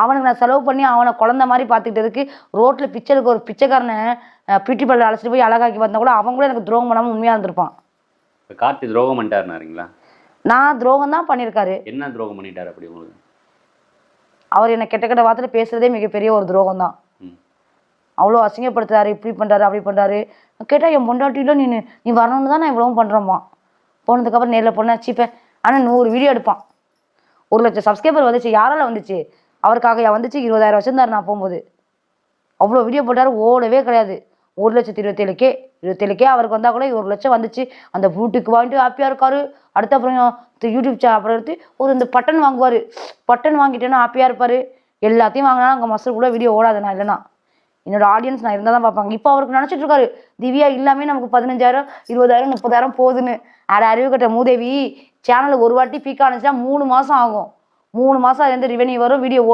அவனுக்கு நான் செலவு பண்ணி அவனை குழந்த மாதிரி பார்த்துக்கிட்டதுக்கு ரோட்டில் பிச்சைக்கு ஒரு பிச்சைக்காரனை பியூட்டி பார்லர் அழைச்சிட்டு போய் அழகாக்கி வந்தால் கூட அவங்க கூட எனக்கு துரோகம் பண்ணாமல் உண்மையாக இருந்திருப்பான். கார்த்தி துரோகம் பண்ணிட்டாருனாருங்களா? நான் துரோகம் தான் பண்ணியிருக்காரு. என்ன துரோகம் பண்ணிட்டாரு அப்படி உங்களுக்கு? அவர் என்னை கெட்ட கெட்ட வார்த்தையில் பேசுறதே மிகப்பெரிய ஒரு துரோகம் தான். அவ்வளோ அசிங்கப்படுத்துறாரு, இப்படி பண்ணுறாரு, அப்படி பண்ணுறாரு. கேட்டால் என் பொண்டாட்டியில் நீ வரணும்னு தான் நான் இவ்வளவும் பண்ணுறோம்மா. போனதுக்கப்புறம் நேரில் பொண்ணு வச்சுப்பேன். ஆனால் 100 வீடியோ எடுப்பான். 1 லட்சம் சப்ஸ்கிரைபர் வந்துச்சு. யாரால வந்துச்சு? அவருக்காக வந்துச்சு. 20,000 வச்சிருந்தாரு நான் போகும்போது. அவ்வளோ வீடியோ போட்டார், ஓடவே கிடையாது. 1,27,000 27,000 அவருக்கு வந்தால் கூட 1 லட்சம் வந்துச்சு. அந்த பூட்டுக்கு வாங்கிட்டு ஹாப்பியாக இருக்காரு. அடுத்த அப்புறம் யூடியூப் சேனல் அப்புறம் எடுத்து இந்த பட்டன் வாங்குவார். பட்டன் வாங்கிட்டேன்னா ஹாப்பியாக இருப்பார். எல்லாத்தையும் வாங்கினா அங்கே மஸ்டர் கூட வீடியோ ஓடாது. நான் இல்லைனா என்னோட ஆடியன்ஸ் நான் இருந்தால் தான் பார்ப்பாங்க. இப்போ அவருக்கு நினச்சிட்டு இருக்காரு திவ்யா இல்லாமே நமக்கு 15,000 20,000 30,000 போகுதுன்னு. அறிவு கட்ட மூதேவி, சேனல் ஒரு வாட்டி பீக் ஆனிச்சுன்னா 3 மாதம் ஆகும். 3 மாதம் அதுலேருந்து ரிவென்யூ வரும், வீடியோ ஓடும்.